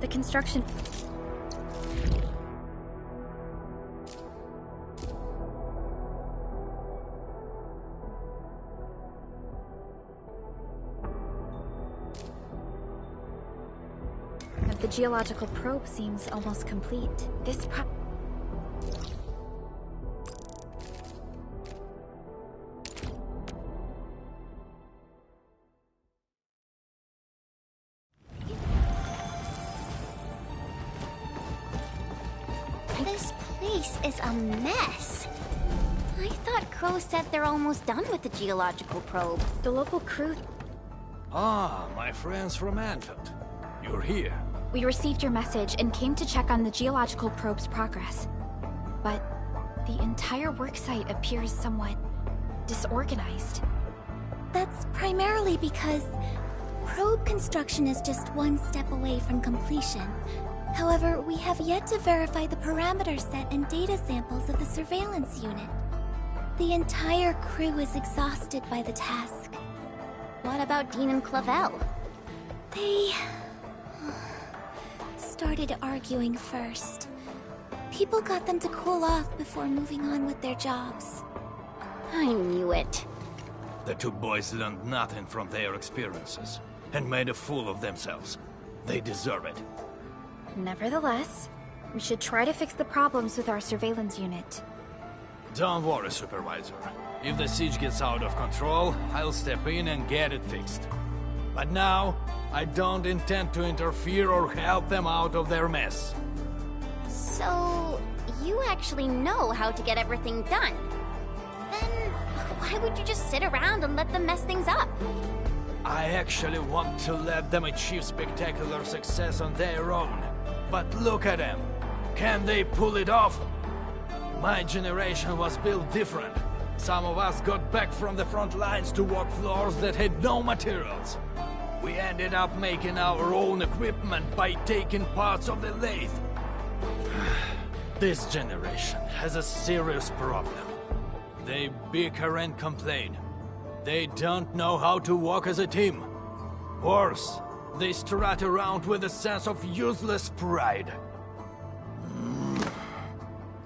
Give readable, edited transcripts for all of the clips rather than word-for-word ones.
The construction... of the geological probe seems almost complete. This place is a mess. I thought Crow said they're almost done with the geological probe. The local crew... Ah, my friends from Enfield. You're here. We received your message and came to check on the geological probe's progress. But the entire worksite appears somewhat disorganized. That's primarily because probe construction is just one step away from completion. However, we have yet to verify the parameter set and data samples of the surveillance unit. The entire crew is exhausted by the task. What about Dean and Clavel? They... started arguing first. People got them to cool off before moving on with their jobs. I knew it. The two boys learned nothing from their experiences and made a fool of themselves. They deserve it. Nevertheless, we should try to fix the problems with our surveillance unit. Don't worry, Supervisor. If the siege gets out of control, I'll step in and get it fixed. But now, I don't intend to interfere or help them out of their mess. So, you actually know how to get everything done. Then, why would you just sit around and let them mess things up? I actually want to let them achieve spectacular success on their own. But look at them. Can they pull it off? My generation was built different. Some of us got back from the front lines to work floors that had no materials. We ended up making our own equipment by taking parts of the lathe. This generation has a serious problem. They bicker and complain. They don't know how to work as a team. Worse, they strut around with a sense of useless pride.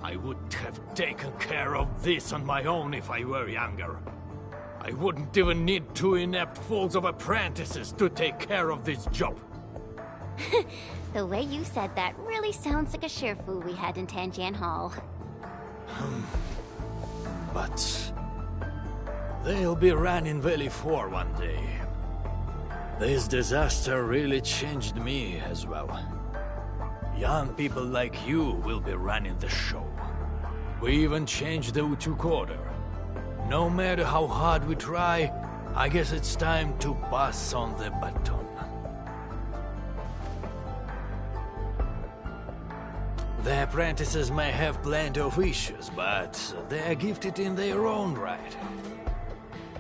I would have taken care of this on my own if I were younger. I wouldn't even need two inept fools of apprentices to take care of this job. The way you said that really sounds like a Shifu we had in Tanjian Hall. But they'll be running Valley 4 one day. This disaster really changed me as well. Young people like you will be running the show. We even changed the Utuk order. No matter how hard we try, I guess it's time to pass on the baton. The apprentices may have plenty of issues, but they're gifted in their own right.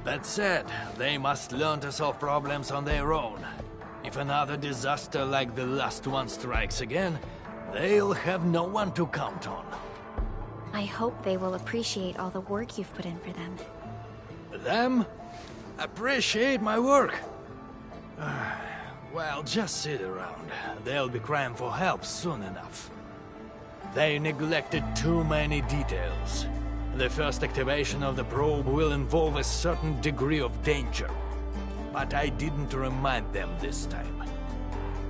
That said, they must learn to solve problems on their own. If another disaster like the last one strikes again, they'll have no one to count on. I hope they will appreciate all the work you've put in for them. Them? Appreciate my work? Well, just sit around. They'll be crying for help soon enough. They neglected too many details. The first activation of the probe will involve a certain degree of danger. But I didn't remind them this time.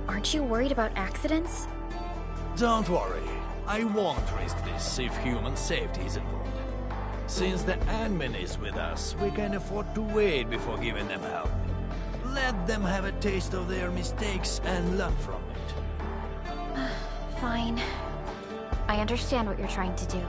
Aren't you worried about accidents? Don't worry. I won't risk this if human safety is involved. Since the admin is with us, we can afford to wait before giving them help. Let them have a taste of their mistakes and learn from it. Fine. I understand what you're trying to do.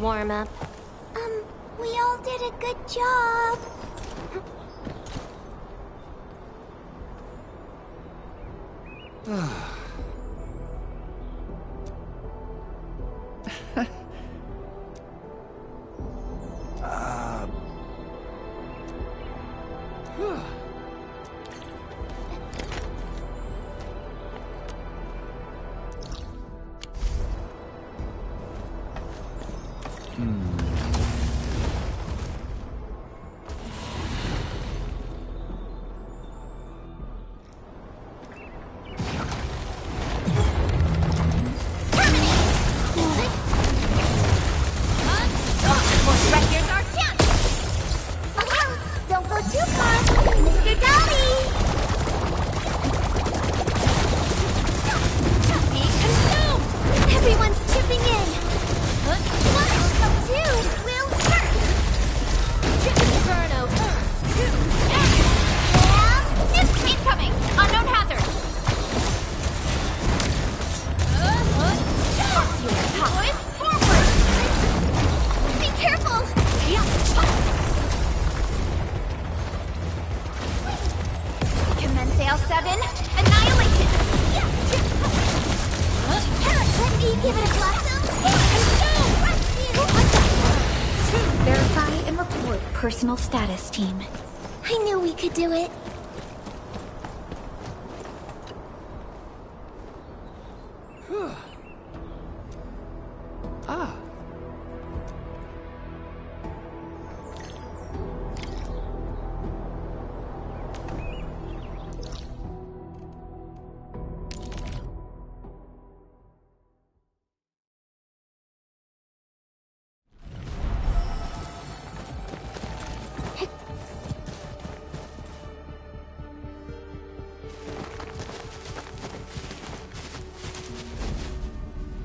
Warm up. We all did a good job. Personal status team. I knew we could do it.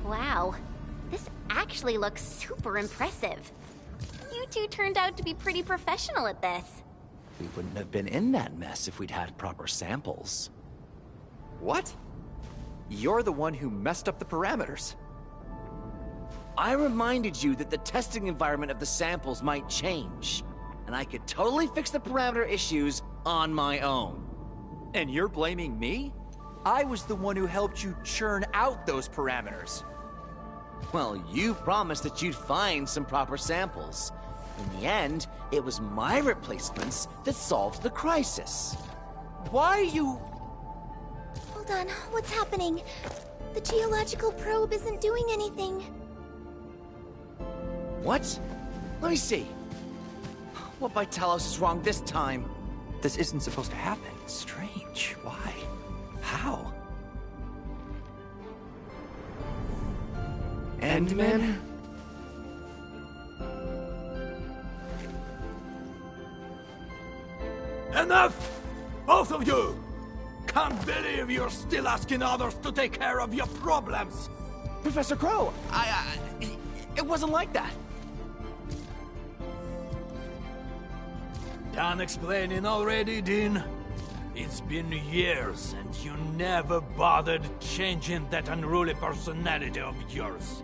Wow, this actually looks super impressive. You two turned out to be pretty professional at this. We wouldn't have been in that mess if we'd had proper samples. What? You're the one who messed up the parameters. I reminded you that the testing environment of the samples might change, and I could totally fix the parameter issues on my own. And you're blaming me? I was the one who helped you churn out those parameters. Well, you promised that you'd find some proper samples. In the end, it was my replacements that solved the crisis. Why you... Hold on, what's happening? The geological probe isn't doing anything. What? Let me see. What by Talos is wrong this time? This isn't supposed to happen. Strange. Why? How? Endman? Enough! Both of you! Can't believe you're still asking others to take care of your problems! Professor Crow, it wasn't like that. Done explaining already, Dean? It's been years, and you never bothered changing that unruly personality of yours.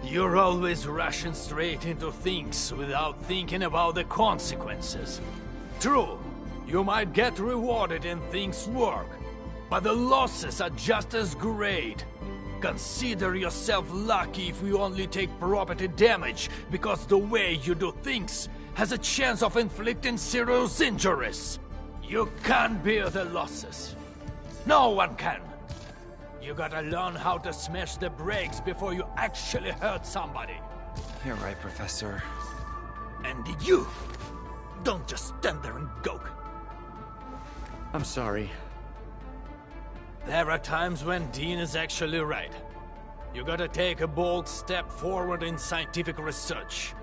You're always rushing straight into things without thinking about the consequences. True, you might get rewarded and things work, but the losses are just as great. Consider yourself lucky if you only take property damage, because the way you do things has a chance of inflicting serious injuries. You can't bear the losses. No one can. You gotta learn how to smash the brakes before you actually hurt somebody. You're right, Professor. And you, don't just stand there and gawk. I'm sorry. There are times when Dean is actually right. You gotta take a bold step forward in scientific research.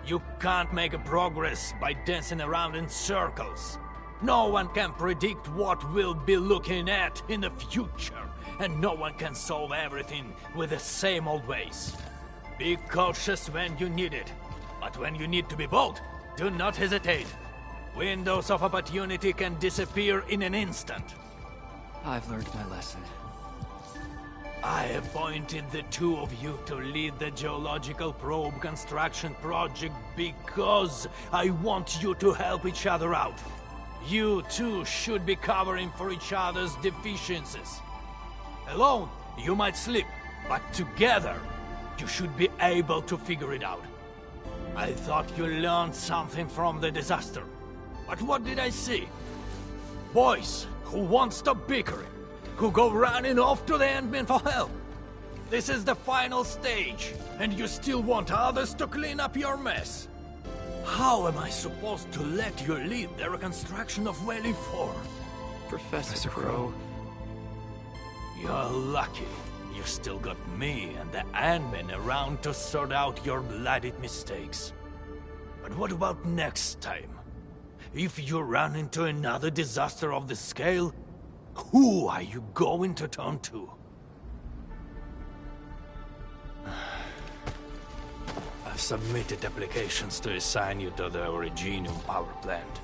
You can't make a progress by dancing around in circles. No one can predict what we'll be looking at in the future, and no one can solve everything with the same old ways. Be cautious when you need it, but when you need to be bold, do not hesitate. Windows of opportunity can disappear in an instant. I've learned my lesson. I appointed the two of you to lead the geological probe construction project because I want you to help each other out. You two should be covering for each other's deficiencies. Alone, you might slip, but together, you should be able to figure it out. I thought you learned something from the disaster. But what did I see? Boys who won't stop bickering, who go running off to the Ant-Man for help. This is the final stage, and you still want others to clean up your mess. How am I supposed to let you lead the reconstruction of Valley 4? Professor Crow. You're lucky. You still got me and the Ant-Man around to sort out your bloodied mistakes. But what about next time? If you run into another disaster of this scale, who are you going to turn to? I've submitted applications to assign you to the Originium power plant.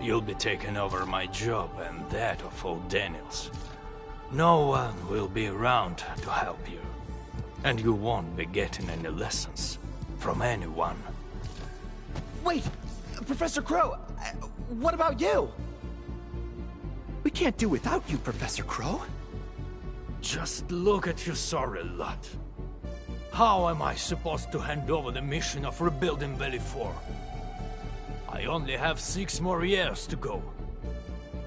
You'll be taking over my job and that of old Daniels. No one will be around to help you. And you won't be getting any lessons from anyone. Wait! Professor Crow, what about you? We can't do without you, Professor Crow. Just look at your sorry lot. How am I supposed to hand over the mission of rebuilding Valley 4? I only have 6 more years to go.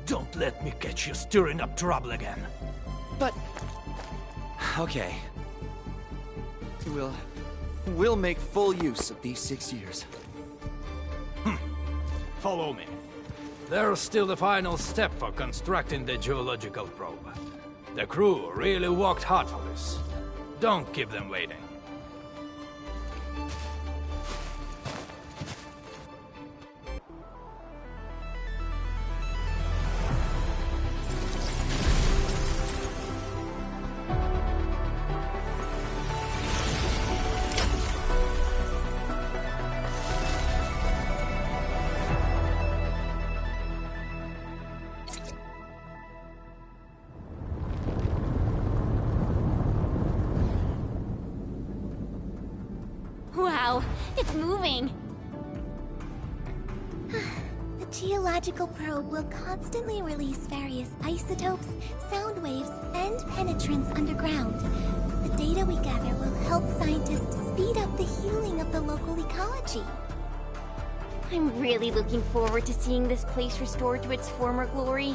Don't let me catch you stirring up trouble again. But... okay. We'll make full use of these 6 years. Follow me. There's still the final step for constructing the geological probe. The crew really worked hard for this. Don't keep them waiting. Wow, it's moving. The geological probe will constantly release various isotopes, sound waves, and penetrants underground. The data we gather will help scientists speed up the healing of the local ecology. I'm really looking forward to seeing this place restored to its former glory.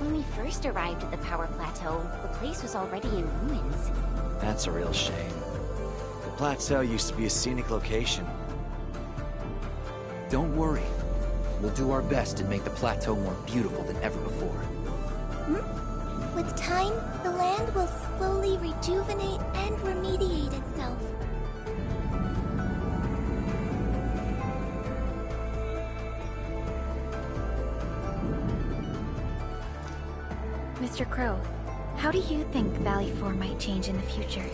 When we first arrived at the power plateau, the place was already in ruins. That's a real shame. The plateau used to be a scenic location. Don't worry. We'll do our best to make the plateau more beautiful than ever before. With time, the land will slowly rejuvenate and remediate itself. Mr. Crow, how do you think Valley 4 might change in the future?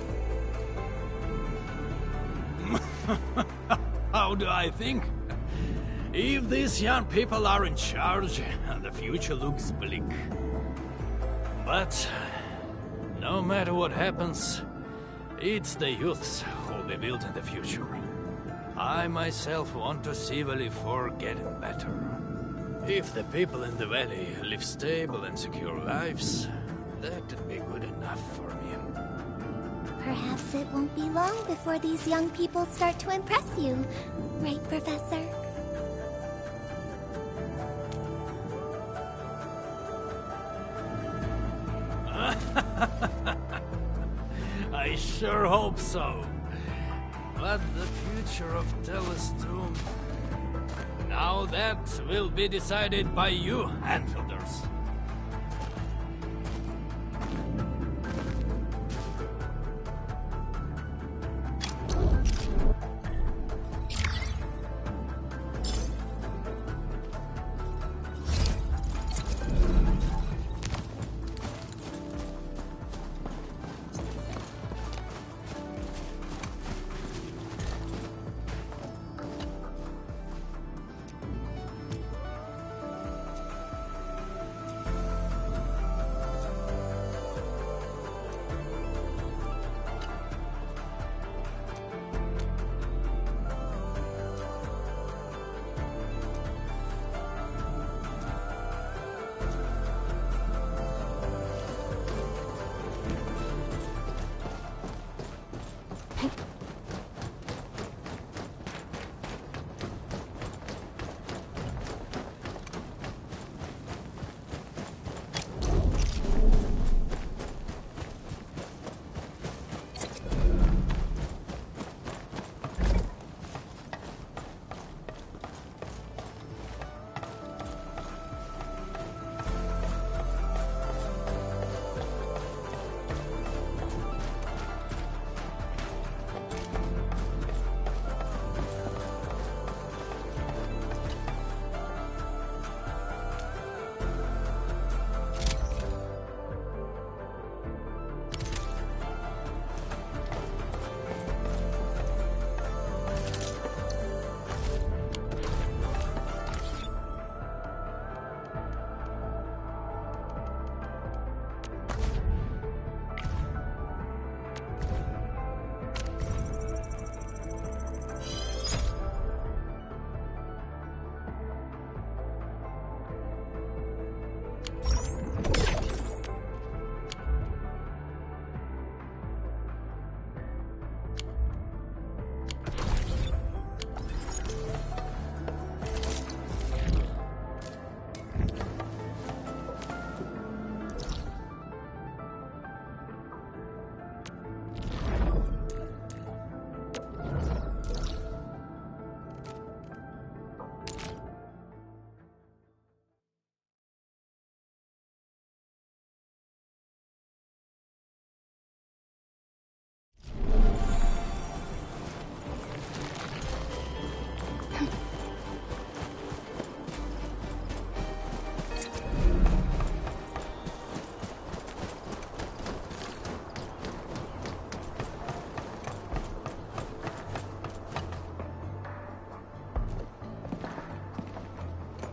How do I think? If these young people are in charge, the future looks bleak. But no matter what happens, it's the youths who'll be building the future. I myself want to see Valley 4 getting better. If the people in the valley live stable and secure lives, that could be good enough for me. Perhaps it won't be long before these young people start to impress you. Right, Professor? I sure hope so. But the future of Telestroom... Now that will be decided by you, Enfielders.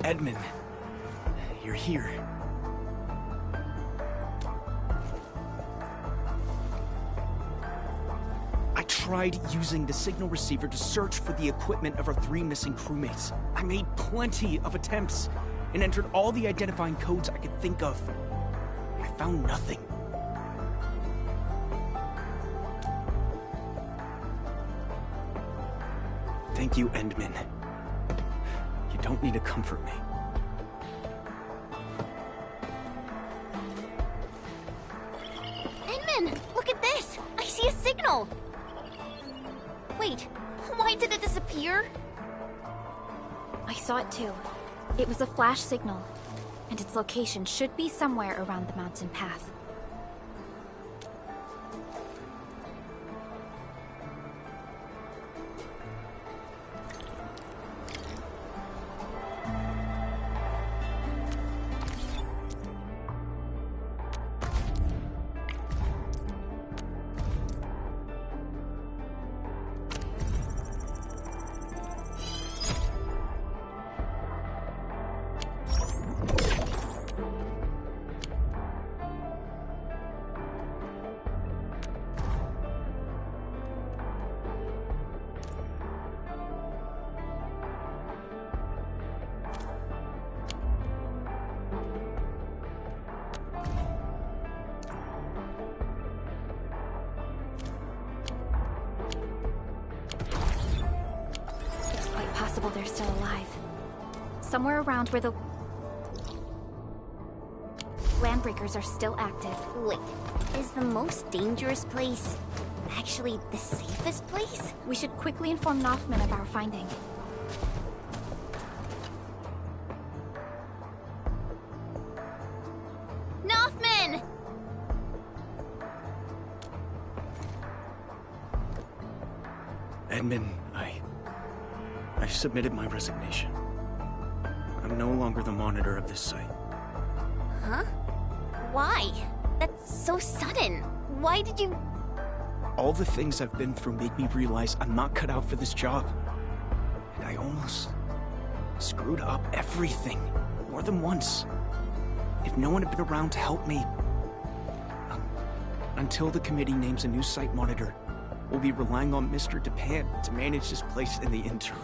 Edmund, you're here. I tried using the signal receiver to search for the equipment of our 3 missing crewmates. I made plenty of attempts and entered all the identifying codes I could think of. I found nothing. Thank you, Endman. You don't need to comfort me. Edmund, look at this! I see a signal! Wait, why did it disappear? I saw it too. It was a flash signal, and its location should be somewhere around the mountain path. possible they're still alive. Somewhere around where the landbreakers are still active. Wait, is the most dangerous place actually the safest place? We should quickly inform Noffman of our finding. Noffman! Edmund, I submitted my resignation. I'm no longer the monitor of this site. Huh? Why? That's so sudden. Why did you... All the things I've been through made me realize I'm not cut out for this job. And I almost screwed up everything, more than once. If no one had been around to help me... Until the committee names a new site monitor, we'll be relying on Mr. Dupin to manage this place in the interim.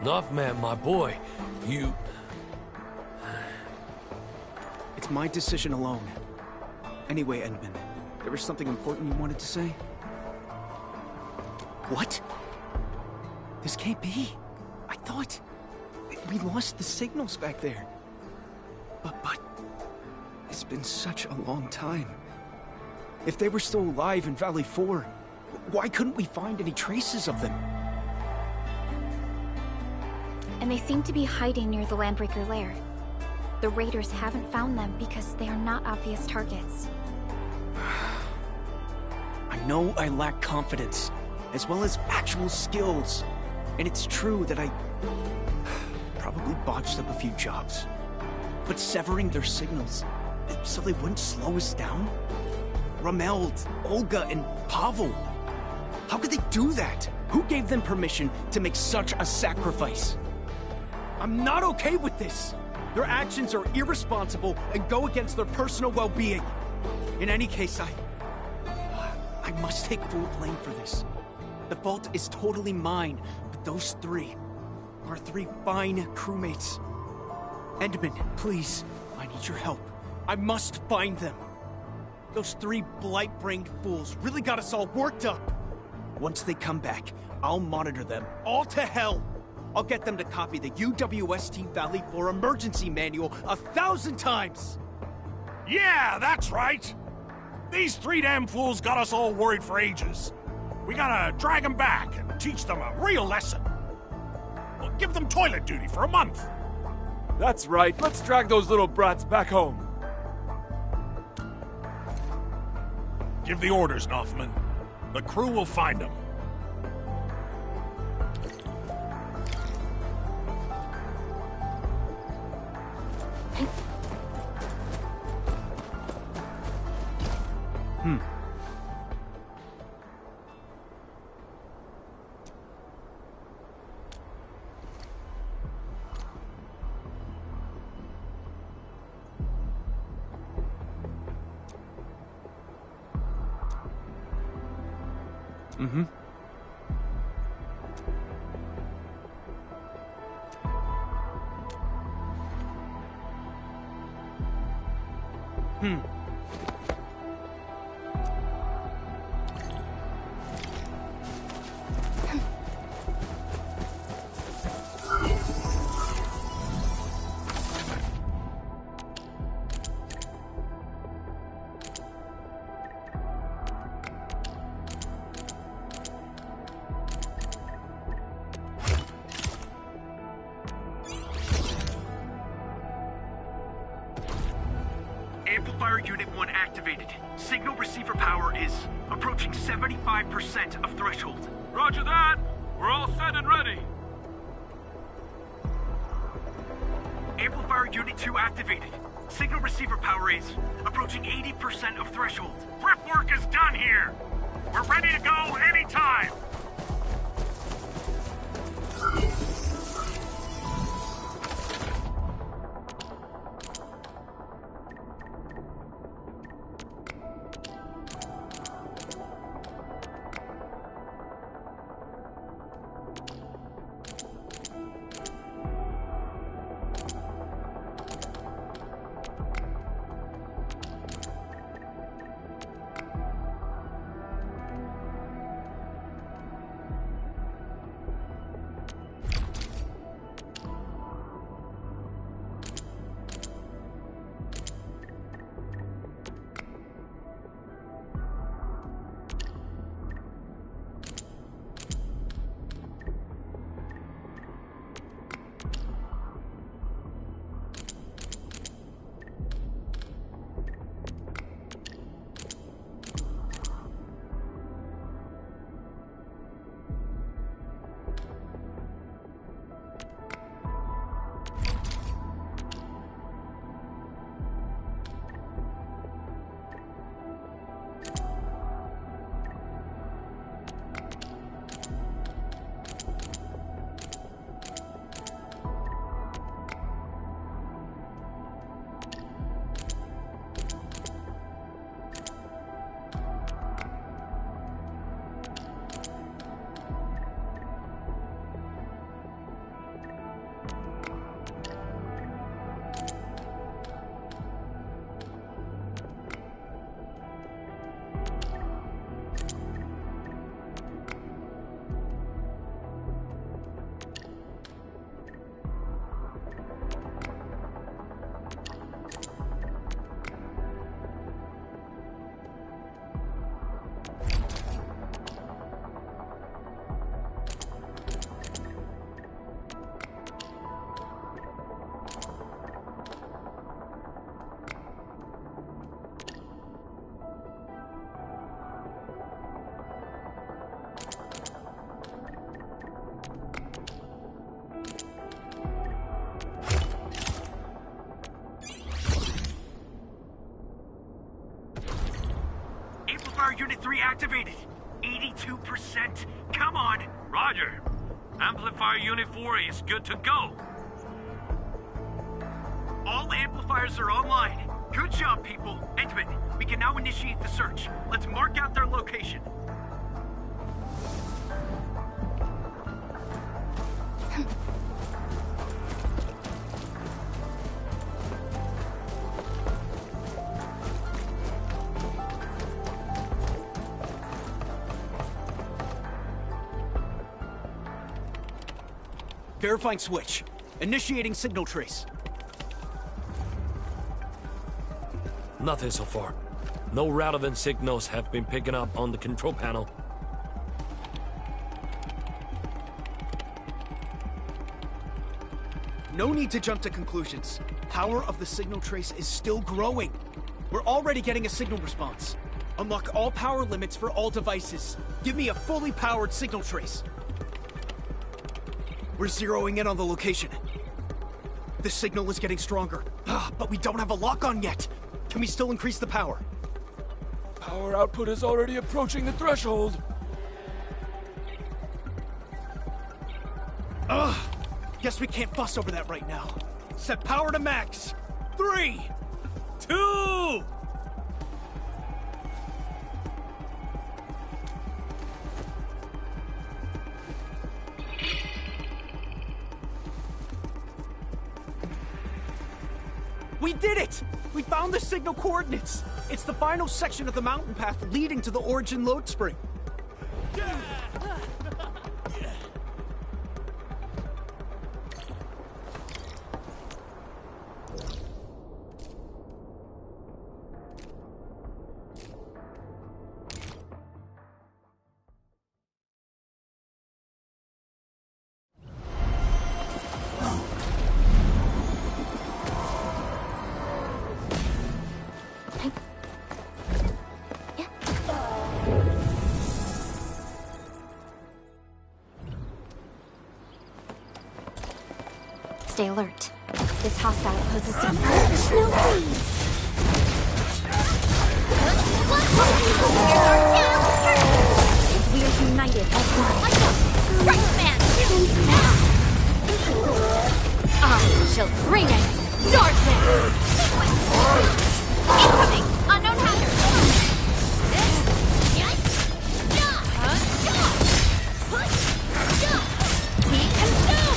Noffman, my boy, you... It's my decision alone. Anyway, Edmund, there was something important you wanted to say? What? This can't be. I thought... we lost the signals back there. But... it's been such a long time. If they were still alive in Valley 4, why couldn't we find any traces of them? And they seem to be hiding near the Landbreaker lair. The raiders haven't found them because they are not obvious targets. I know I lack confidence, as well as actual skills. And it's true that I probably botched up a few jobs. But severing their signals, so they wouldn't slow us down? Rameld, Olga, and Pavel. How could they do that? Who gave them permission to make such a sacrifice? I'm not okay with this. Their actions are irresponsible and go against their personal well-being. In any case, I must take full blame for this. The fault is totally mine, but those three are three fine crewmates. Edmund, please, I need your help. I must find them. Those three blight-brained fools really got us all worked up. Once they come back, I'll monitor them all to hell. I'll get them to copy the UWST Valley 4 emergency manual 1,000 times. Yeah, that's right. These three damn fools got us all worried for ages. We gotta drag them back and teach them a real lesson. We'll give them toilet duty for a month. That's right. Let's drag those little brats back home. Give the orders, Noffman. The crew will find them. Amplifier Unit 1 activated. Signal receiver power is approaching 75% of threshold. Roger that. We're all set and ready. Amplifier Unit 2 activated. Signal receiver power is approaching 80% of threshold. Prep work is done here. We're ready to go anytime. 3 activated. 82%. Come on. Roger. Amplifier Unit 4 is good to go. All amplifiers are online. Good job, people. Edmund, we can now initiate the search. Let's mark out their location. Verifying switch. Initiating signal trace. Nothing so far. No relevant signals have been picking up on the control panel. No need to jump to conclusions. Power of the signal trace is still growing. We're already getting a signal response. Unlock all power limits for all devices. Give me a fully powered signal trace. We're zeroing in on the location. The signal is getting stronger, but we don't have a lock-on yet. Can we still increase the power? Power output is already approaching the threshold. Guess we can't fuss over that right now. Set power to max. 3, 2... We did it! We found the signal coordinates! It's the final section of the mountain path leading to the Origin load spring. Stay alert. This hostile poses some... No, please. We are united as one. Right, man! I shall bring it! Darkness! Incoming! Unknown hazard! Be consumed!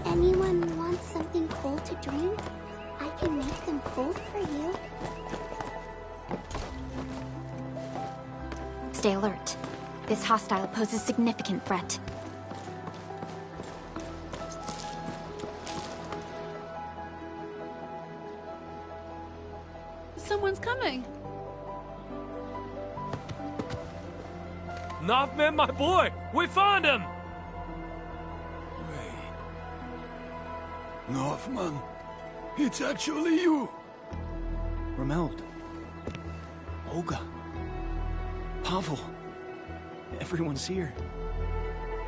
Anyone want something cold to drink? I can make them cold for you. Stay alert. This hostile poses significant threat. Someone's coming. Nothman, my boy! We found him! Northman, it's actually you. Remeld. Olga. Pavel. Everyone's here.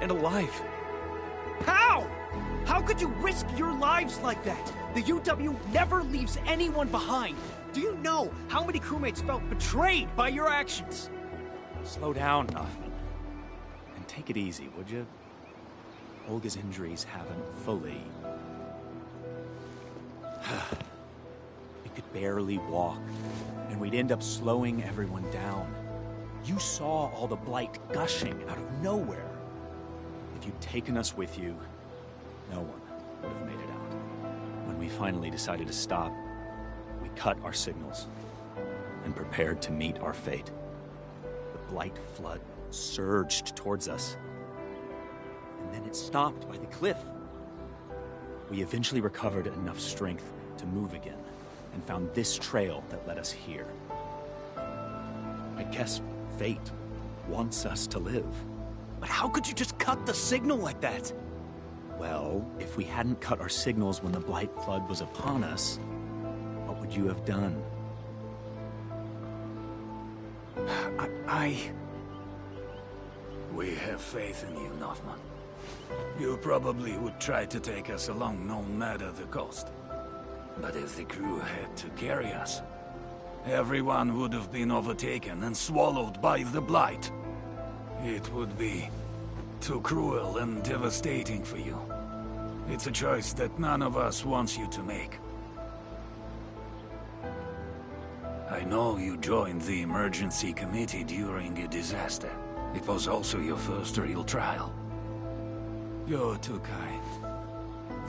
And alive. How? How could you risk your lives like that? The UW never leaves anyone behind. Do you know how many crewmates felt betrayed by your actions? Slow down, Nothman. And take it easy, would you? Olga's injuries haven't fully... We could barely walk, and we'd end up slowing everyone down. You saw all the blight gushing out of nowhere. If you'd taken us with you, no one would have made it out. When we finally decided to stop, we cut our signals and prepared to meet our fate. The blight flood surged towards us, and then it stopped by the cliff. We eventually recovered enough strength to move again, and found this trail that led us here. I guess fate wants us to live. But how could you just cut the signal like that? Well, if we hadn't cut our signals when the Blight Flood was upon us, what would you have done? We have faith in you, Noffman. You probably would try to take us along no matter the cost. But if the crew had to carry us, everyone would have been overtaken and swallowed by the Blight. It would be too cruel and devastating for you. It's a choice that none of us wants you to make. I know you joined the emergency committee during a disaster. It was also your first real trial. You're too kind.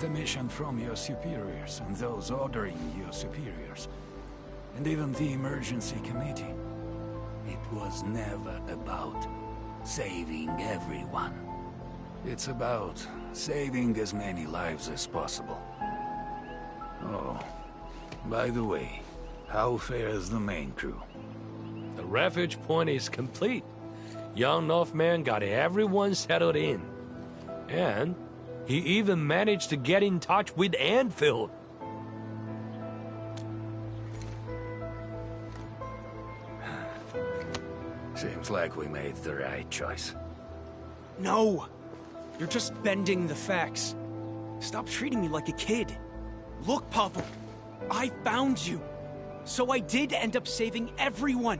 The mission from your superiors and those ordering your superiors, and even the emergency committee, it was never about saving everyone. It's about saving as many lives as possible. Oh, by the way, how fares the main crew? The refuge point is complete. Young Northman got everyone settled in. And he even managed to get in touch with Enfield. Seems like we made the right choice. No! You're just bending the facts. Stop treating me like a kid. Look, Pavel, I found you. So I did end up saving everyone.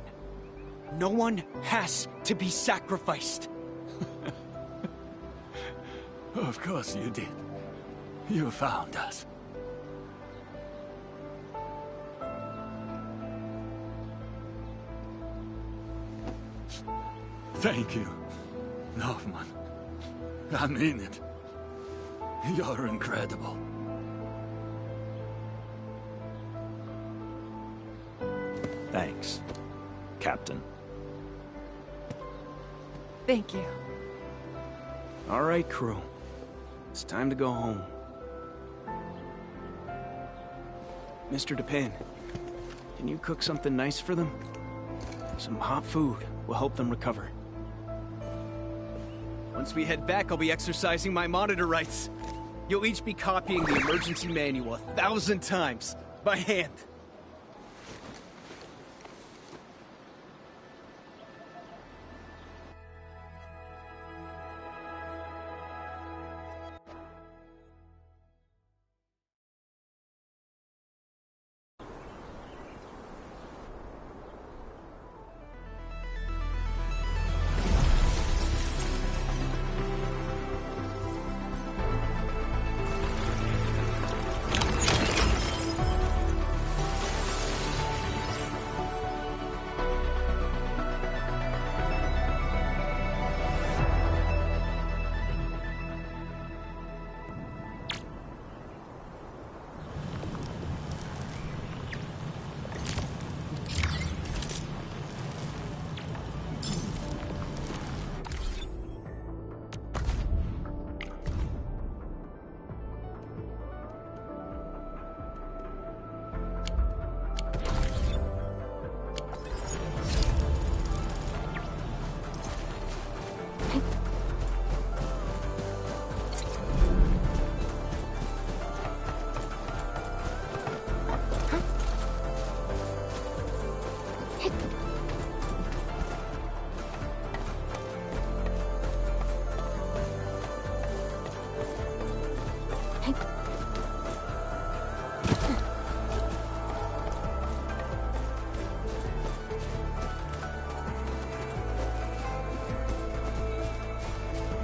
No one has to be sacrificed. Of course you did. You found us. Thank you, Noffman. I mean it. You're incredible. Thanks, Captain. Thank you. All right, crew. It's time to go home. Mr. Dupin, can you cook something nice for them? Some hot food will help them recover. Once we head back, I'll be exercising my monitor rights. You'll each be copying the emergency manual 1,000 times, by hand.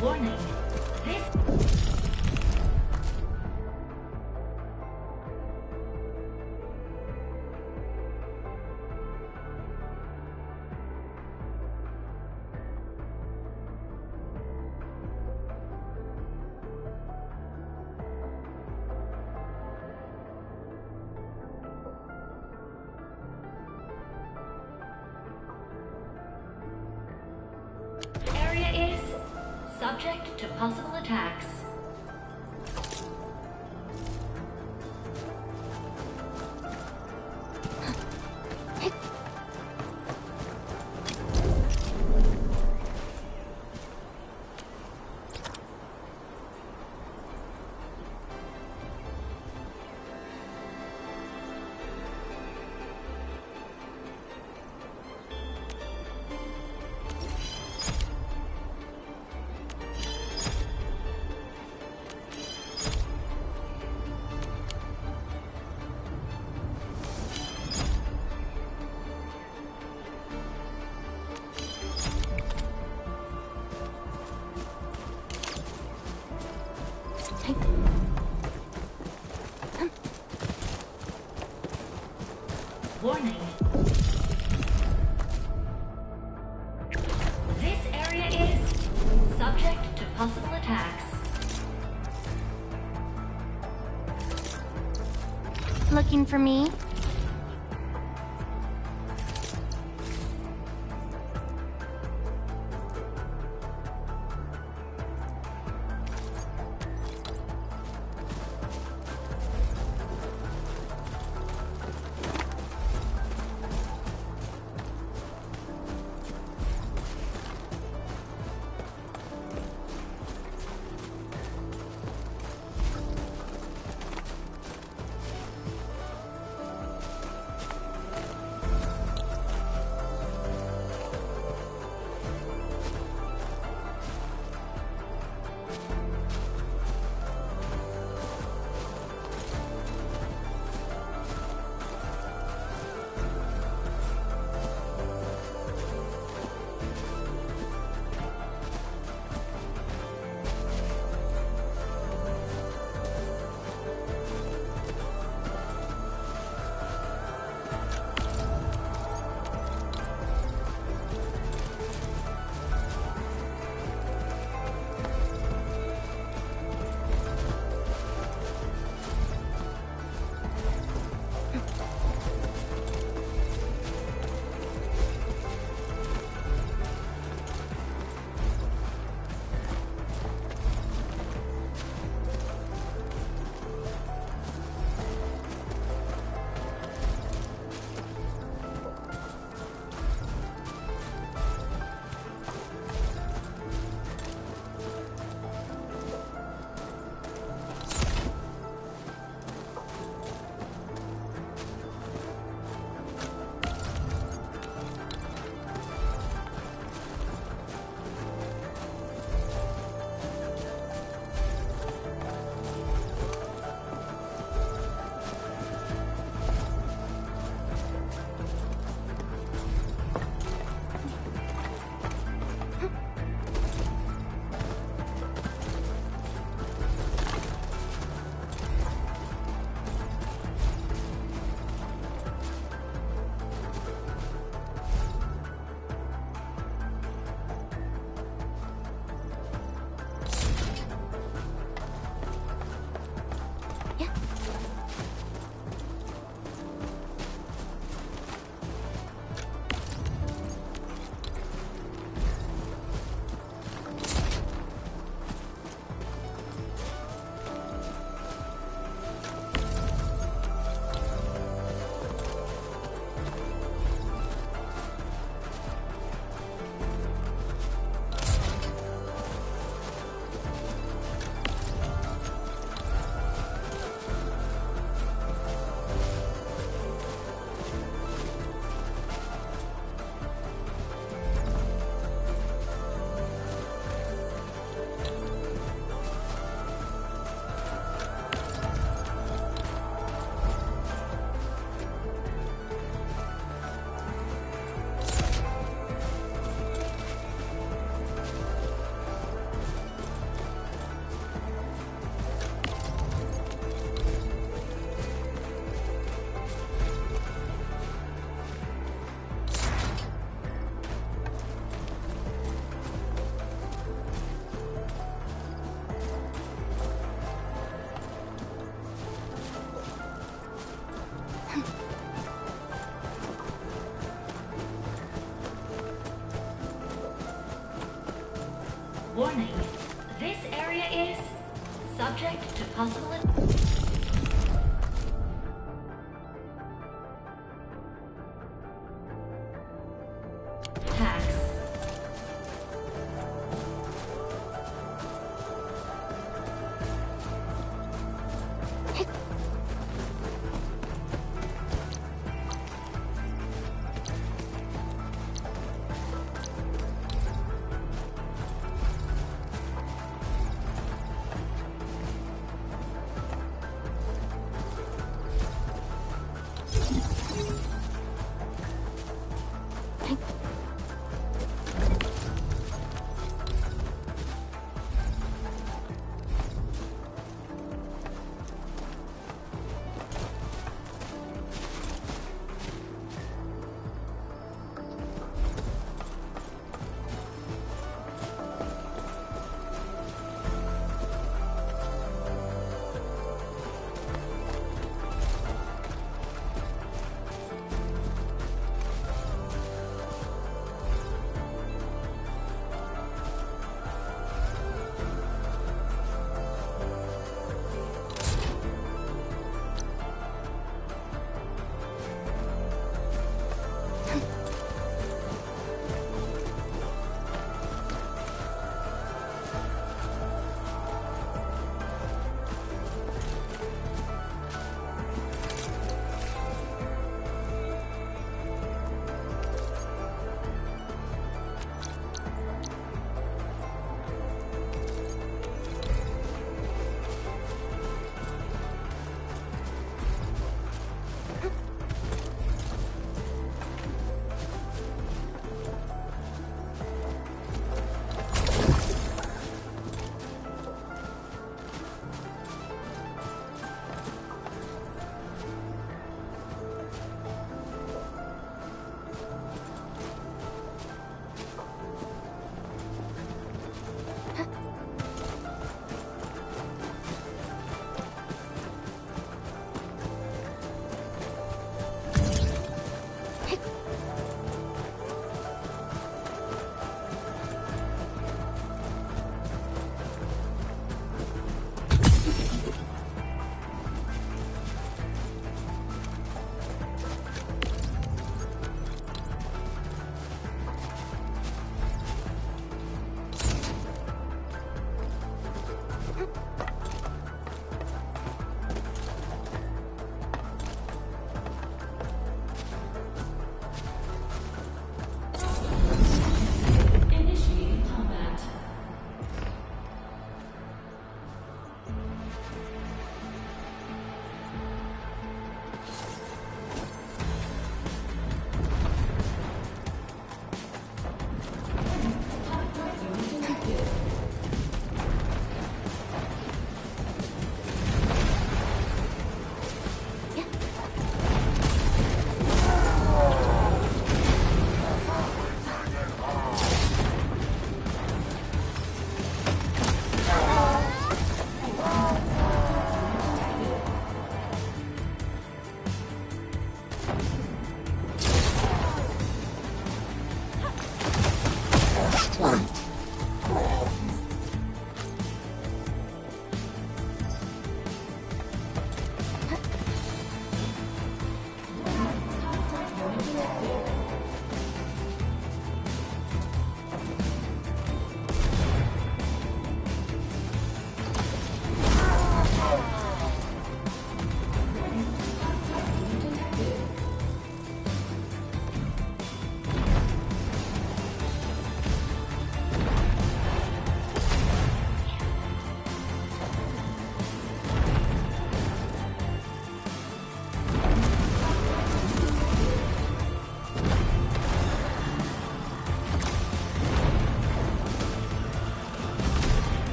Warning. This... Area is subject to possible attacks. Warning. This area is subject to possible attacks. Looking for me? Warning. This area is subject to possible attacks.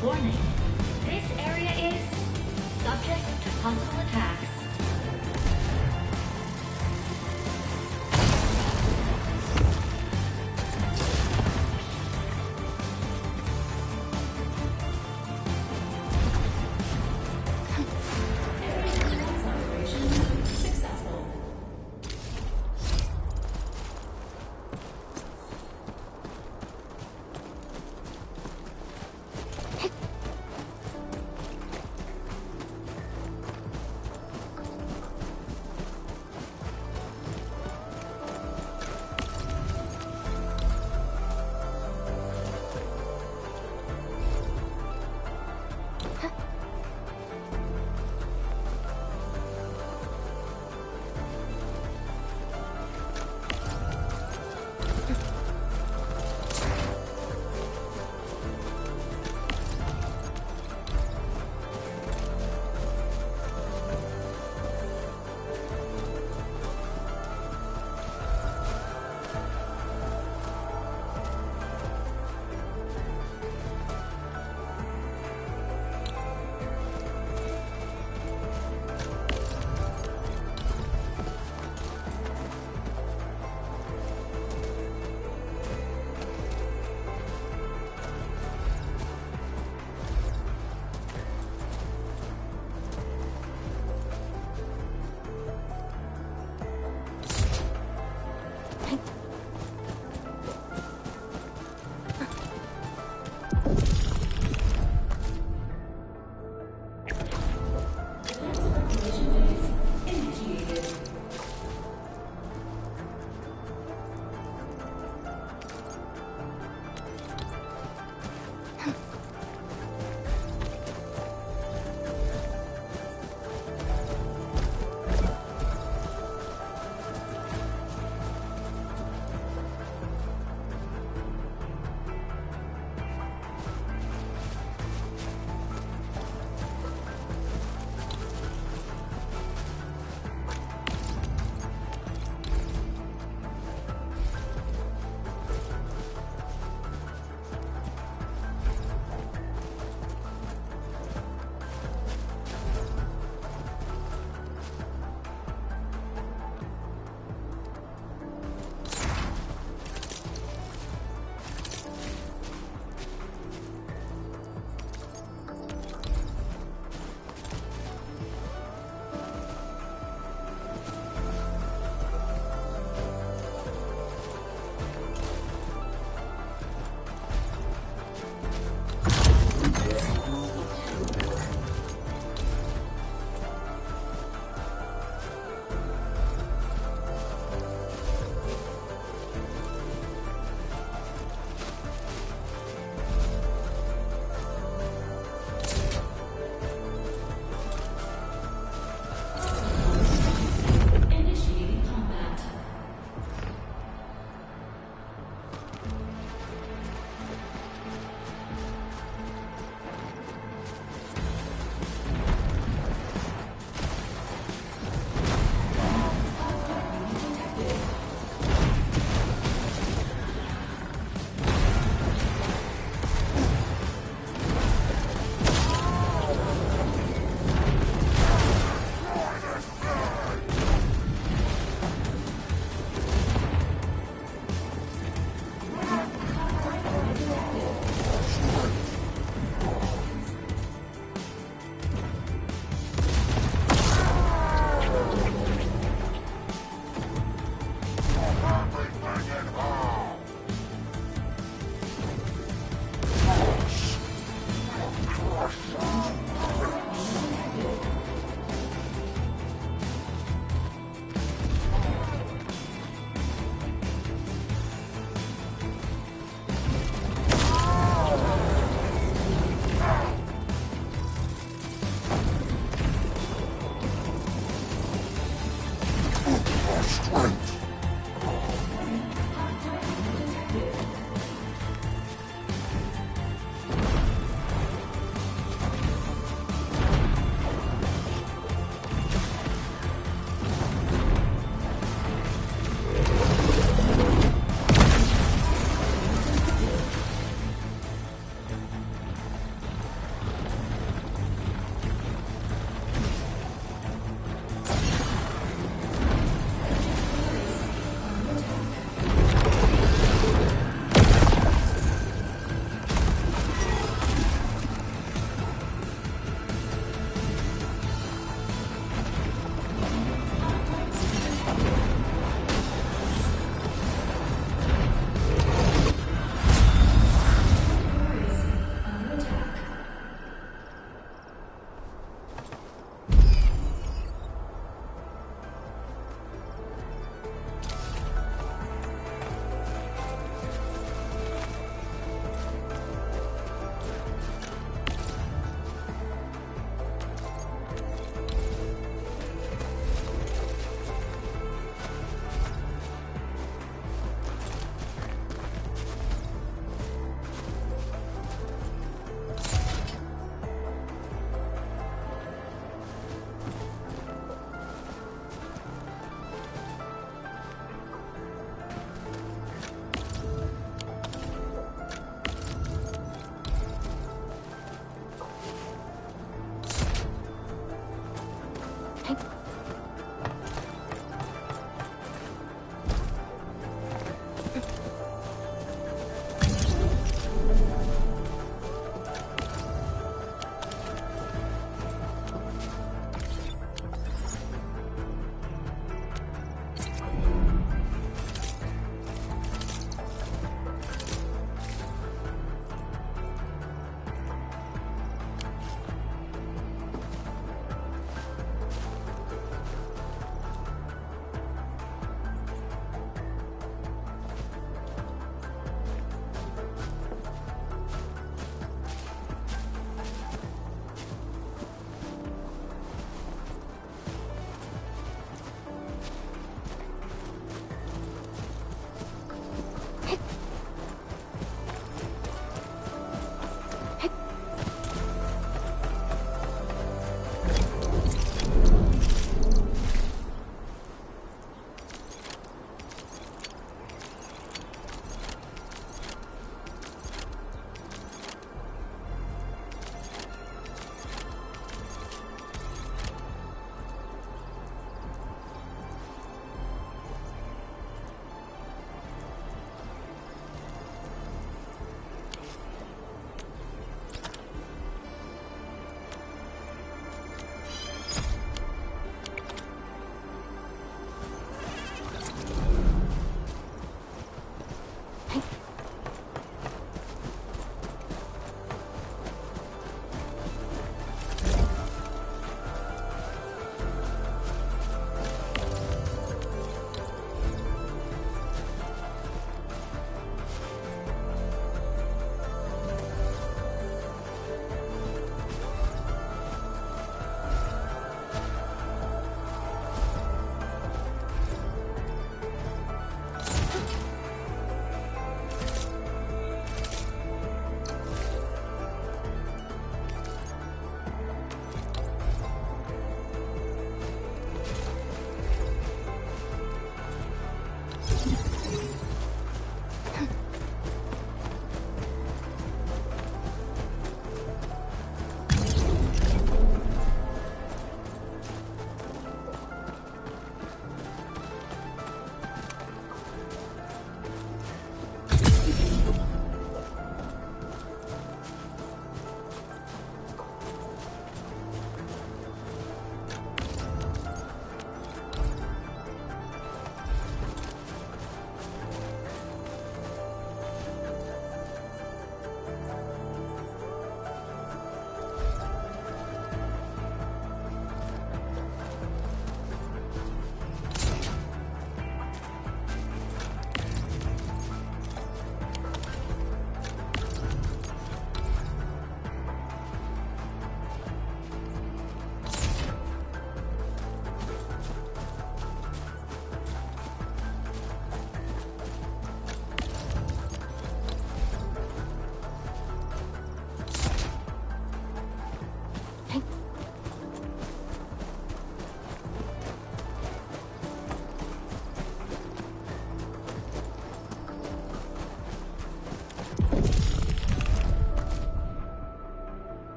Warning. This area is subject to possible attacks.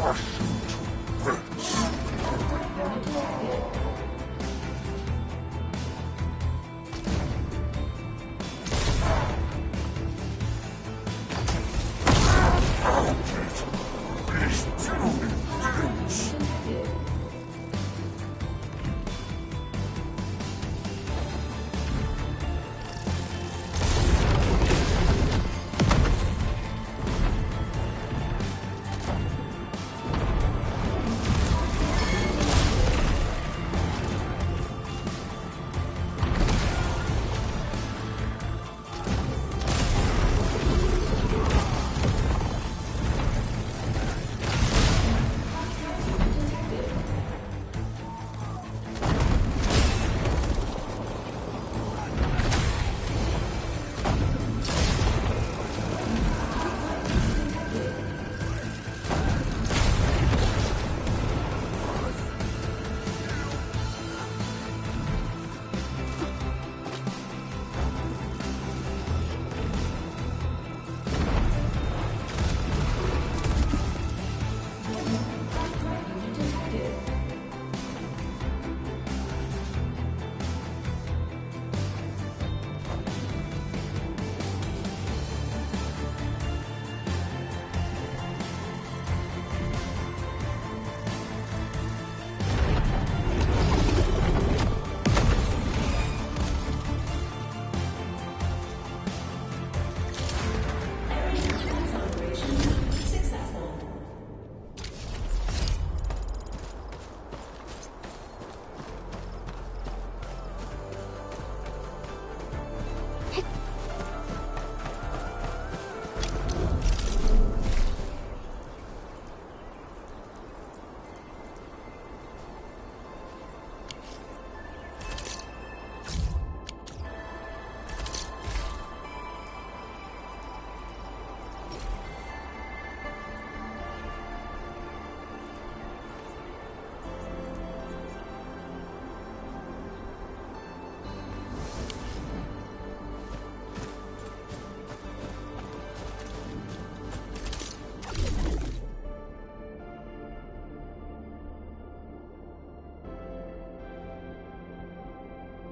us.